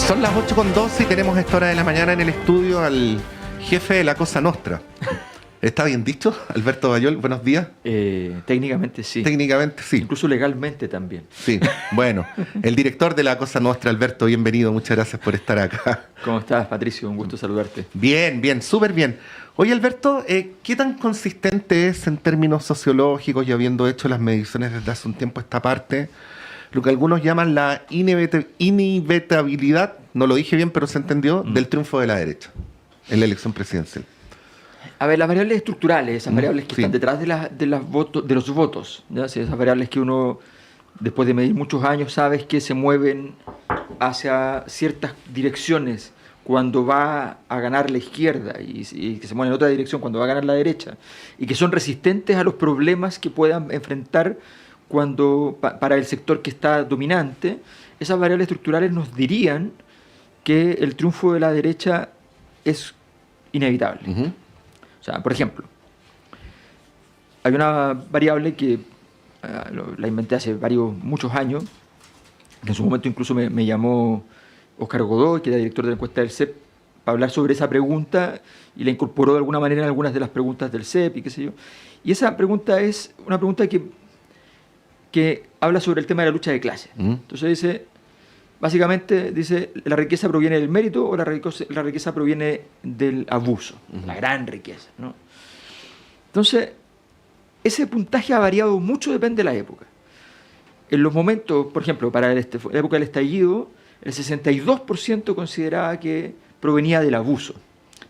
Son las 8:12 y tenemos a esta hora de la mañana en el estudio al jefe de la Cosa Nostra. ¿Está bien dicho? Alberto Bayol, buenos días. Técnicamente sí. Técnicamente sí. Incluso legalmente también. Sí, bueno. El director de la Cosa Nostra, Alberto, bienvenido. Muchas gracias por estar acá. ¿Cómo estás, Patricio? Un gusto saludarte. Bien, bien, súper bien. Oye, Alberto, ¿qué tan consistente es en términos sociológicos y habiendo hecho las mediciones desde hace un tiempo esta parte, lo que algunos llaman la inevitabilidad, no lo dije bien, pero se entendió, del triunfo de la derecha en la elección presidencial? A ver, las variables estructurales, esas variables que sí. están detrás de los votos, ¿ya? Sí, esas variables que uno, después de medir muchos años, sabes que se mueven hacia ciertas direcciones cuando va a ganar la izquierda y que se mueven en otra dirección cuando va a ganar la derecha, y que son resistentes a los problemas que puedan enfrentar para el sector que está dominante. Esas variables estructurales nos dirían que el triunfo de la derecha es inevitable. O sea, por ejemplo, hay una variable que la inventé hace muchos años, que en su momento incluso me llamó Óscar Godoy, que era director de la encuesta del CEP, para hablar sobre esa pregunta, y la incorporó de alguna manera en algunas de las preguntas del CEP y qué sé yo. Y esa pregunta es una pregunta que habla sobre el tema de la lucha de clases. Entonces básicamente dice, ¿la riqueza proviene del mérito o la riqueza proviene del abuso? La gran riqueza, ¿no? Entonces, ese puntaje ha variado mucho, depende de la época. En los momentos, por ejemplo, para la época del estallido, el 62% consideraba que provenía del abuso.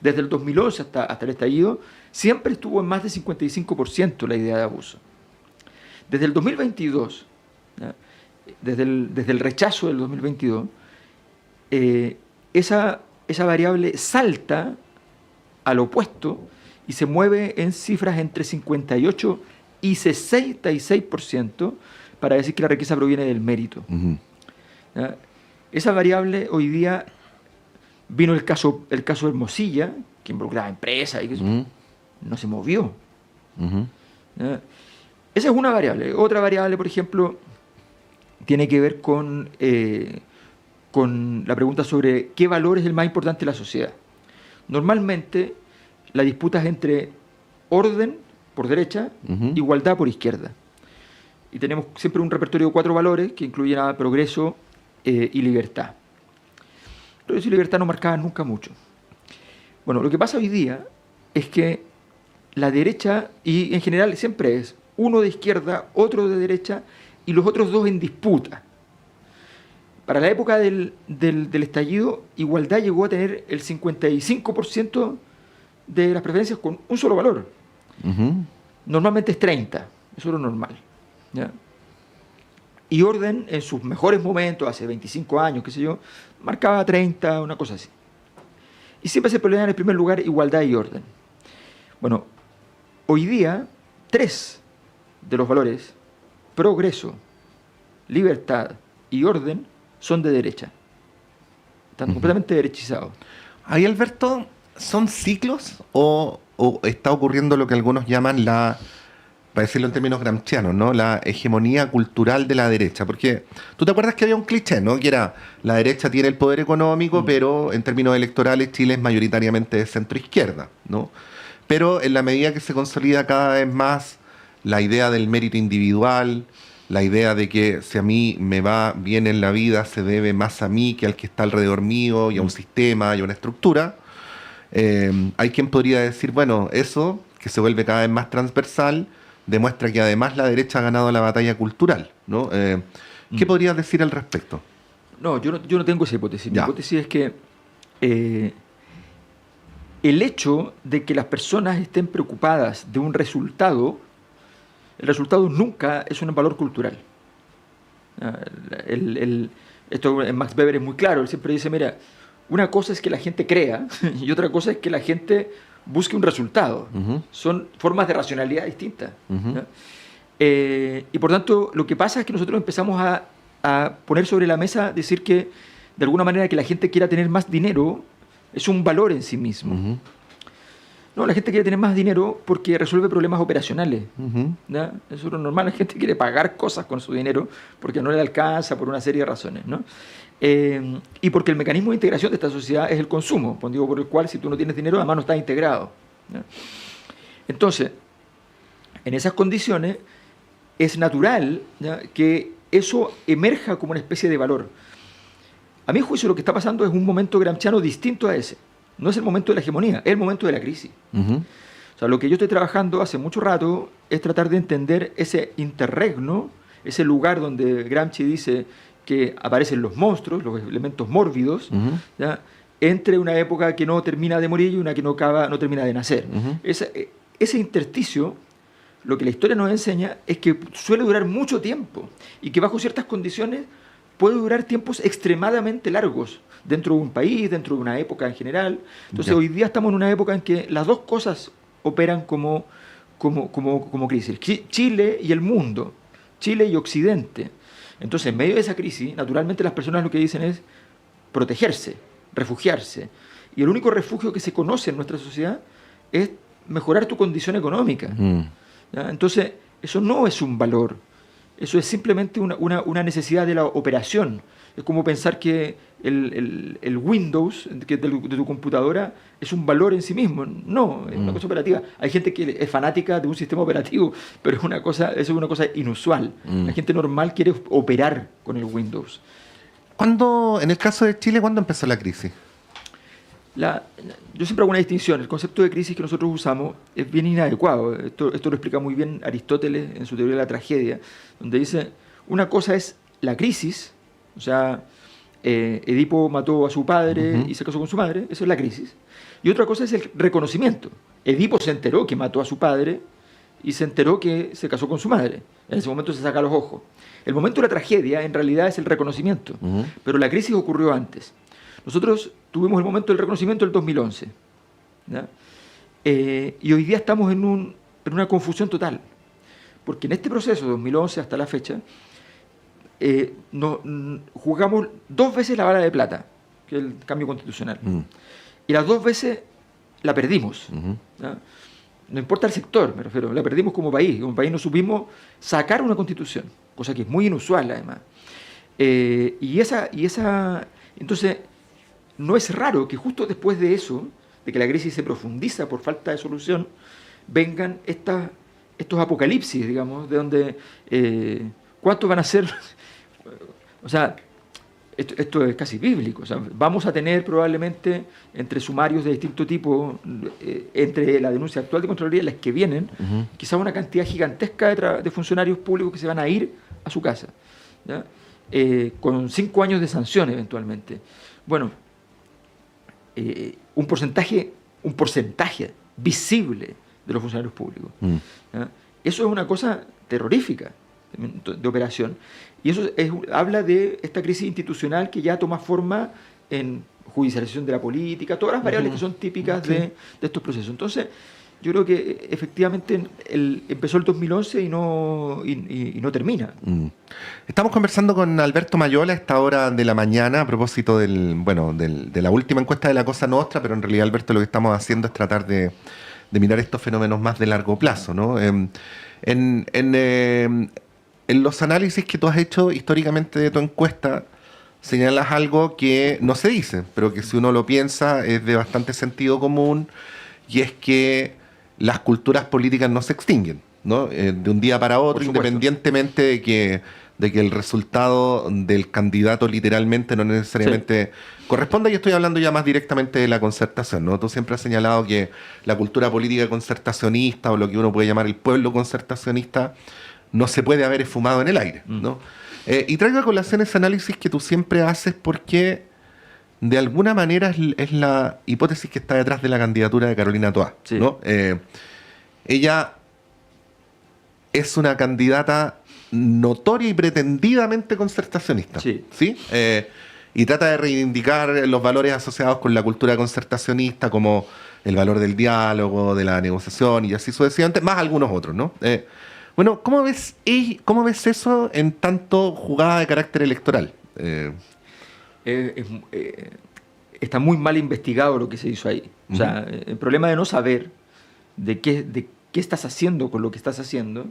Desde el 2011 hasta el estallido, siempre estuvo en más del 55% la idea de abuso. Desde el 2022, ¿ya? Desde el rechazo del 2022, esa variable salta al opuesto y se mueve en cifras entre 58 y 66% para decir que la riqueza proviene del mérito. ¿Ya? Esa variable hoy día vino el caso de Hermosilla, que involucraba empresas y que no se movió. ¿Ya? Esa es una variable. Otra variable, por ejemplo, tiene que ver con la pregunta sobre qué valor es el más importante de la sociedad. Normalmente, la disputa es entre orden por derecha, igualdad por izquierda. Y tenemos siempre un repertorio de 4 valores que incluyen a progreso y libertad. Progreso y libertad no marcaban nunca mucho. Bueno, lo que pasa hoy día es que la derecha, y en general siempre es uno de izquierda, otro de derecha, y los otros dos en disputa. Para la época del estallido, Igualdad llegó a tener el 55% de las preferencias con un solo valor. Normalmente es 30, eso es lo normal, ¿ya? Y Orden, en sus mejores momentos, hace 25 años, qué sé yo, marcaba 30, una cosa así. Y siempre se pelean en el primer lugar Igualdad y Orden. Bueno, hoy día, 3 de los valores, progreso, libertad y orden, son de derecha. Están completamente derechizados. Ahí, Alberto, ¿son ciclos o está ocurriendo lo que algunos llaman para decirlo en términos gramscianos, ¿no?, la hegemonía cultural de la derecha? Porque tú te acuerdas que había un cliché, ¿no?, que era la derecha tiene el poder económico, pero en términos electorales Chile es mayoritariamente de centro-izquierda, ¿no? Pero en la medida que se consolida cada vez más la idea del mérito individual, la idea de que si a mí me va bien en la vida se debe más a mí que al que está alrededor mío y a un sistema y a una estructura, hay quien podría decir, bueno, eso que se vuelve cada vez más transversal demuestra que además la derecha ha ganado la batalla cultural, ¿no? ¿Qué podrías decir al respecto? No, yo no tengo esa hipótesis. Ya. Mi hipótesis es que el hecho de que las personas estén preocupadas de un resultado, el resultado nunca es un valor cultural. Esto en Max Weber es muy claro. Él siempre dice, mira, una cosa es que la gente crea y otra cosa es que la gente busque un resultado. Son formas de racionalidad distintas. Y por tanto, lo que pasa es que nosotros empezamos a poner sobre la mesa, decir que de alguna manera que la gente quiera tener más dinero es un valor en sí mismo. No, la gente quiere tener más dinero porque resuelve problemas operacionales. Ujú. ¿Ya? Eso es lo normal, la gente quiere pagar cosas con su dinero porque no le alcanza por una serie de razones, ¿no? Y porque el mecanismo de integración de esta sociedad es el consumo, por el cual si tú no tienes dinero además no estás integrado, ¿ya? Entonces, en esas condiciones es natural, ¿ya?, que eso emerja como una especie de valor. A mi juicio lo que está pasando es un momento gramsciano distinto a ese. No es el momento de la hegemonía, es el momento de la crisis. Ujú. O sea, lo que yo estoy trabajando hace mucho rato es tratar de entender ese interregno, ese lugar donde Gramsci dice que aparecen los monstruos, los elementos mórbidos, Ujú. ¿ya?, entre una época que no termina de morir y una que no termina de nacer. Ujú. Ese intersticio, lo que la historia nos enseña es que suele durar mucho tiempo y que bajo ciertas condiciones puede durar tiempos extremadamente largos dentro de un país, dentro de una época en general. Entonces, Ya. hoy día estamos en una época en que las dos cosas operan como crisis. Chile y el mundo, Chile y Occidente. Entonces, en medio de esa crisis, naturalmente las personas lo que dicen es protegerse, refugiarse. Y el único refugio que se conoce en nuestra sociedad es mejorar tu condición económica. Mm. ¿Ya? Entonces, eso no es un valor, eso es simplemente una necesidad de la operación. Es como pensar que el Windows de tu computadora es un valor en sí mismo. No, es una cosa operativa. Hay gente que es fanática de un sistema operativo, pero eso es una cosa inusual. La gente normal quiere operar con el Windows. En el caso de Chile, ¿cuándo empezó la crisis? Yo siempre hago una distinción. El concepto de crisis que nosotros usamos es bien inadecuado. Esto lo explica muy bien Aristóteles en su teoría de la tragedia, donde dice, una cosa es la crisis, o sea, Edipo mató a su padre y se casó con su madre, eso es la crisis. Y otra cosa es el reconocimiento. Edipo se enteró que mató a su padre y se enteró que se casó con su madre. En ese momento se saca los ojos. El momento de la tragedia en realidad es el reconocimiento, pero la crisis ocurrió antes. Nosotros tuvimos el momento del reconocimiento del 2011, ¿ya? Y hoy día estamos en una confusión total, porque en este proceso de 2011 hasta la fecha jugamos 2 veces la bala de plata, que es el cambio constitucional, y las 2 veces la perdimos, ¿ya? No importa el sector, me refiero, la perdimos como país no supimos sacar una constitución, cosa que es muy inusual además. Entonces, no es raro que justo después de eso, de que la crisis se profundiza por falta de solución, vengan estos apocalipsis, digamos, de donde ¿cuántos van a ser? O sea, esto es casi bíblico. O sea, vamos a tener probablemente entre sumarios de distinto tipo, entre la denuncia actual de Contraloría y las que vienen, quizás una cantidad gigantesca de funcionarios públicos que se van a ir a su casa, ¿ya? Con 5 años de sanción eventualmente. Bueno, un porcentaje visible de los funcionarios públicos. ¿Ya? Eso es una cosa terrorífica de operación. Y eso habla de esta crisis institucional que ya toma forma en judicialización de la política, todas las variables que son típicas de estos procesos. Entonces, yo creo que efectivamente empezó el 2011 y no termina. Estamos conversando con Alberto Mayola a esta hora de la mañana a propósito de la última encuesta de la Cosa Nostra, pero en realidad, Alberto, lo que estamos haciendo es tratar de mirar estos fenómenos más de largo plazo, ¿no? En los análisis que tú has hecho históricamente de tu encuesta, señalas algo que no se dice, pero que si uno lo piensa es de bastante sentido común, y es que las culturas políticas no se extinguen, ¿no? De un día para otro, independientemente de que el resultado del candidato literalmente no necesariamente corresponda, y estoy hablando ya más directamente de la concertación, ¿no? Tú siempre has señalado que la cultura política concertacionista, o lo que uno puede llamar el pueblo concertacionista, no se puede haber esfumado en el aire, ¿no? Y traigo a colación ese análisis que tú siempre haces porque de alguna manera es la hipótesis que está detrás de la candidatura de Carolina Toá, ¿no? Ella es una candidata notoria y pretendidamente concertacionista, ¿sí? Y trata de reivindicar los valores asociados con la cultura concertacionista, como el valor del diálogo, de la negociación y así sucesivamente, más algunos otros, ¿no? Bueno, ¿cómo ves eso en tanto jugada de carácter electoral? Está muy mal investigado lo que se hizo ahí. O sea, el problema de no saber de qué estás haciendo con lo que estás haciendo,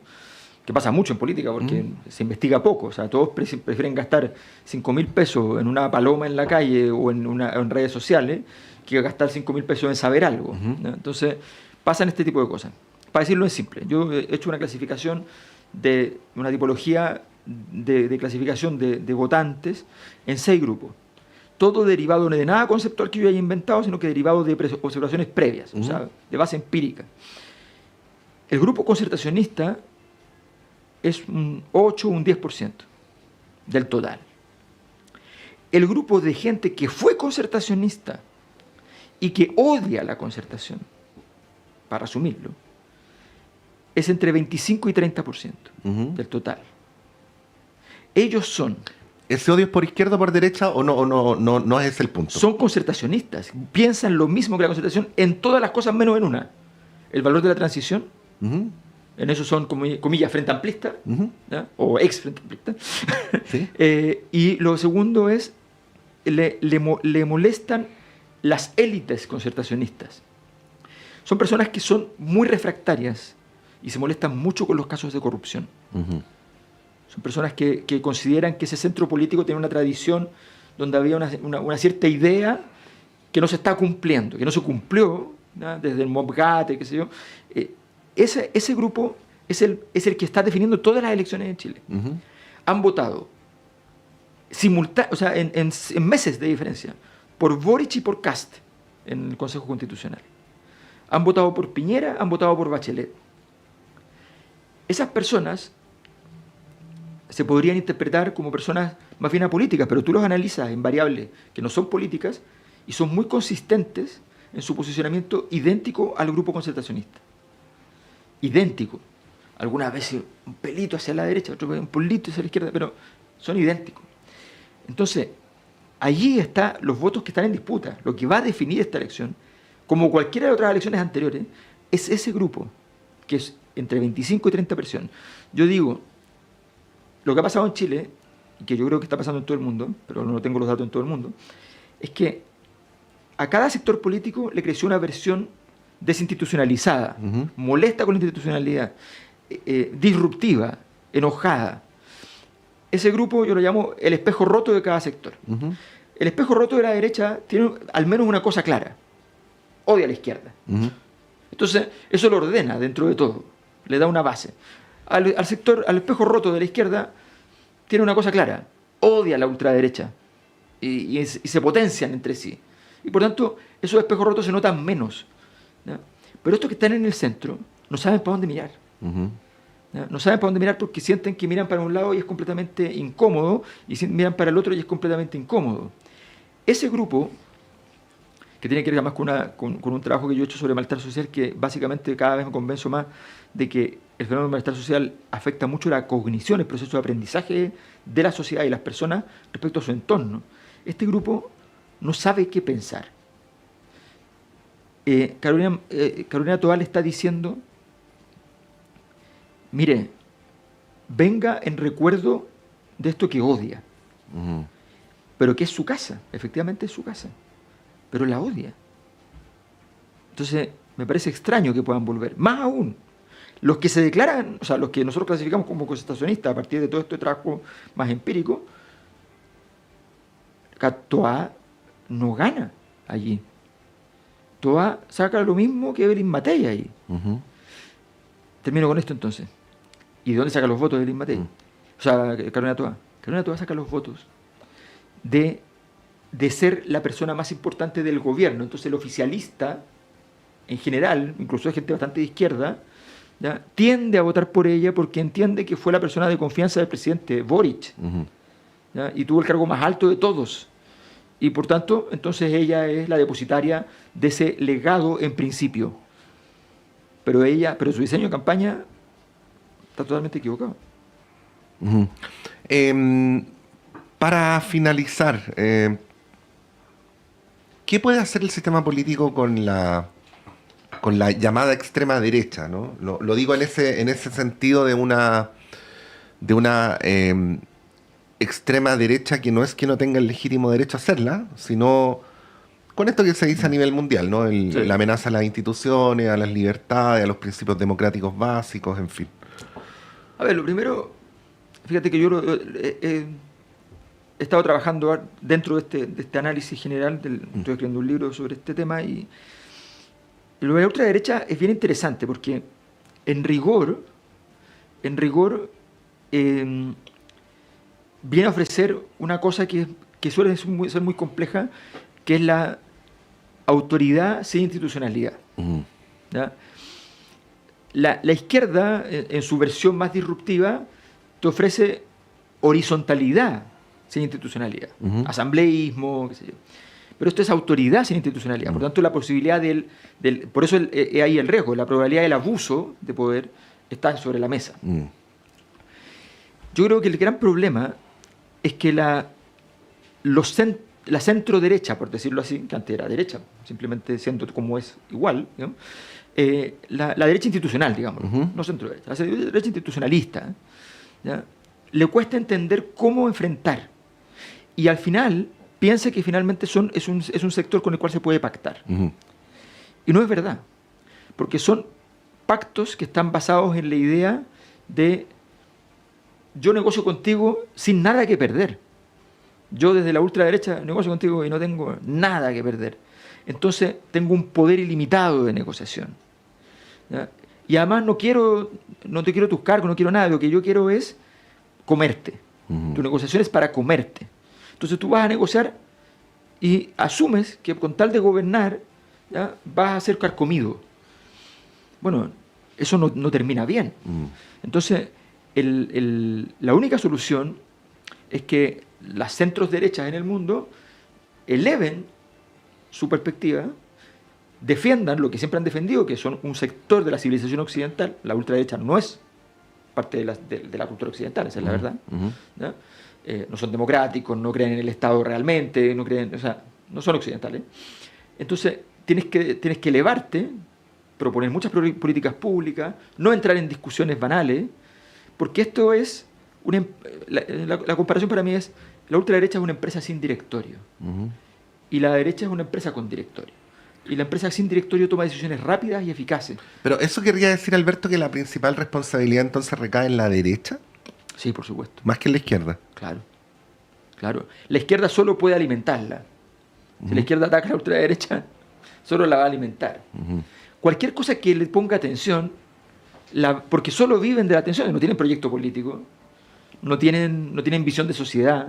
que pasa mucho en política porque se investiga poco. O sea, todos prefieren gastar 5.000 pesos en una paloma en la calle o en redes sociales que gastar 5.000 pesos en saber algo, ¿no? Entonces, pasan este tipo de cosas. Para decirlo en simple, yo he hecho una clasificación de una tipología de clasificación de votantes en 6 grupos. Todo derivado no de nada conceptual que yo haya inventado, sino que derivado de observaciones previas, o sea, de base empírica. El grupo concertacionista es un 8 o un 10% del total. El grupo de gente que fue concertacionista y que odia la concertación, para asumirlo, es entre 25 y 30% del total. Ellos son... ¿Ese odio es por izquierda o por derecha o no es el punto? Son concertacionistas. Piensan lo mismo que la concertación en todas las cosas menos en una. El valor de la transición, en eso son, comillas, frente amplista, o ex frente amplista. ¿Sí? Y lo segundo es, le molestan las élites concertacionistas. Son personas que son muy refractarias y se molestan mucho con los casos de corrupción. Son personas que consideran que ese centro político tiene una tradición donde había una cierta idea que no se está cumpliendo, que no se cumplió, ¿no? Desde el Mobgate, qué sé yo. Ese grupo es el que está definiendo todas las elecciones en Chile. Han votado o sea, en meses de diferencia por Boric y por Kast en el Consejo Constitucional. Han votado por Piñera, han votado por Bachelet. Esas personas se podrían interpretar como personas más bien apolíticas, pero tú los analizas en variables que no son políticas y son muy consistentes en su posicionamiento idéntico al grupo concertacionista. Idéntico. Algunas veces un pelito hacia la derecha, otro un pelito hacia la izquierda, pero son idénticos. Entonces, allí están los votos que están en disputa. Lo que va a definir esta elección, como cualquiera de otras elecciones anteriores, es ese grupo, que es entre 25 y 30%. Yo digo, lo que ha pasado en Chile, y que yo creo que está pasando en todo el mundo, pero no tengo los datos en todo el mundo, es que a cada sector político le creció una versión desinstitucionalizada, molesta con la institucionalidad, disruptiva, enojada. Ese grupo yo lo llamo el espejo roto de cada sector. El espejo roto de la derecha tiene al menos una cosa clara: odia a la izquierda. Entonces, eso lo ordena dentro de todo, le da una base. Al espejo roto de la izquierda tiene una cosa clara: odia a la ultraderecha y se potencian entre sí. Y por tanto, esos espejos rotos se notan menos, ¿no? Pero estos que están en el centro no saben para dónde mirar. No saben para dónde mirar porque sienten que miran para un lado y es completamente incómodo, y miran para el otro y es completamente incómodo. Ese grupo, que tiene que ver más con un trabajo que yo he hecho sobre malestar social, que básicamente cada vez me convenzo más de que el fenómeno del malestar social afecta mucho la cognición, el proceso de aprendizaje de la sociedad y las personas respecto a su entorno. Este grupo no sabe qué pensar. Carolina Toal está diciendo: mire, venga en recuerdo de esto que odia, pero que es su casa, efectivamente es su casa, pero la odia. Entonces, me parece extraño que puedan volver. Más aún, los que se declaran, o sea, los que nosotros clasificamos como concertacionistas a partir de todo este trabajo más empírico, Toa no gana allí. Toa saca lo mismo que Evelyn Matei ahí. Termino con esto entonces. ¿Y de dónde saca los votos de Evelyn Matei? O sea, Carolina Toa. Carolina Toa saca los votos de ser la persona más importante del gobierno. Entonces el oficialista, en general, incluso hay gente bastante de izquierda, ¿ya?, tiende a votar por ella porque entiende que fue la persona de confianza del presidente Boric, ¿ya?, y tuvo el cargo más alto de todos. Y por tanto, entonces ella es la depositaria de ese legado en principio. Pero su diseño de campaña está totalmente equivocado. Para finalizar, ¿qué puede hacer el sistema político con la llamada extrema derecha, ¿no? Lo digo en ese sentido de una extrema derecha que no es que no tenga el legítimo derecho a hacerla, sino Con esto que se dice a nivel mundial, ¿no? Sí. La amenaza a las instituciones, a las libertades, a los principios democráticos básicos, en fin. A ver, lo primero, fíjate que yo he estado trabajando dentro de este análisis general, estoy escribiendo un libro sobre este tema, y lo de la ultraderecha es bien interesante porque en rigor viene a ofrecer una cosa que suele ser muy compleja, que es la autoridad sin institucionalidad. ¿Ya? La izquierda, en su versión más disruptiva, te ofrece horizontalidad sin institucionalidad, asambleísmo, qué sé yo. Pero esto es autoridad sin institucionalidad. Por tanto, la posibilidad por eso hay el riesgo, la probabilidad del abuso de poder está sobre la mesa. Yo creo que el gran problema es que la centro-derecha, por decirlo así, que antes era derecha, simplemente siendo como es igual, ¿no? La derecha institucional, digamos, no centro-derecha, la derecha institucionalista, ¿ya? Le cuesta entender cómo enfrentar. Y al final piensa que finalmente es un sector con el cual se puede pactar. Y no es verdad, porque son pactos que están basados en la idea de yo negocio contigo sin nada que perder. Yo desde la ultraderecha negocio contigo y no tengo nada que perder. Entonces tengo un poder ilimitado de negociación. ¿Ya? Y además no te quiero tus cargos, no quiero nada. Lo que yo quiero es comerte. Tu negociación es para comerte. Entonces tú vas a negociar y asumes que con tal de gobernar, ¿ya?, vas a ser carcomido. Bueno, eso no termina bien. Entonces, la única solución es que las centros derechas en el mundo eleven su perspectiva, defiendan lo que siempre han defendido, que son un sector de la civilización occidental. La ultraderecha no es parte de la cultura occidental, esa es la verdad. ¿Ya? No son democráticos, no creen en el Estado realmente, no son occidentales. Entonces, tienes que elevarte, proponer muchas políticas públicas, no entrar en discusiones banales, porque esto es la comparación para mí es, la ultraderecha es una empresa sin directorio, y la derecha es una empresa con directorio. Y la empresa sin directorio toma decisiones rápidas y eficaces. Pero ¿eso querría decir, Alberto, que la principal responsabilidad entonces recae en la derecha? Sí, por supuesto. Más que en la izquierda. Claro. La izquierda solo puede alimentarla. Si la izquierda ataca a la ultraderecha, solo la va a alimentar. Cualquier cosa que le ponga atención, porque solo viven de la atención, no tienen proyecto político, no tienen visión de sociedad,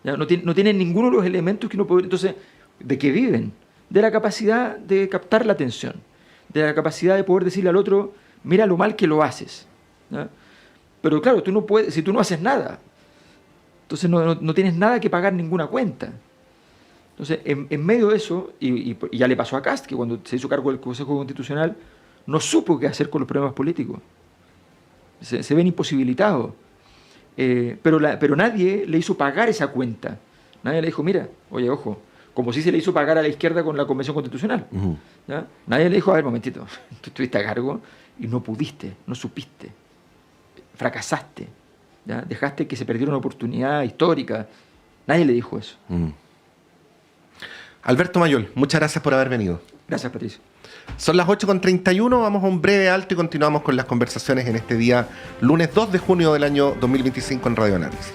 ¿ya? No tienen ninguno de los elementos que uno puede. Entonces, ¿de qué viven? De la capacidad de captar la atención, de la capacidad de poder decirle al otro, mira lo mal que lo haces, ¿ya? Pero claro, tú no puedes, si tú no haces nada, entonces no tienes nada que pagar ninguna cuenta. Entonces, en medio de eso, y ya le pasó a Kast, que cuando se hizo cargo del Consejo Constitucional, no supo qué hacer con los problemas políticos. Se ven imposibilitados. Pero nadie le hizo pagar esa cuenta. Nadie le dijo, mira, oye, ojo, como si se le hizo pagar a la izquierda con la Convención Constitucional. ¿Ya? Nadie le dijo, a ver, momentito, tú estuviste a cargo y no pudiste, no supiste, fracasaste, ¿ya? Dejaste que se perdiera una oportunidad histórica. Nadie le dijo eso. Alberto Mayol, muchas gracias por haber venido. Gracias, Patricio. Son las 8:31, vamos a un breve alto y continuamos con las conversaciones en este día, lunes 2 de junio del año 2025 en Radio Análisis.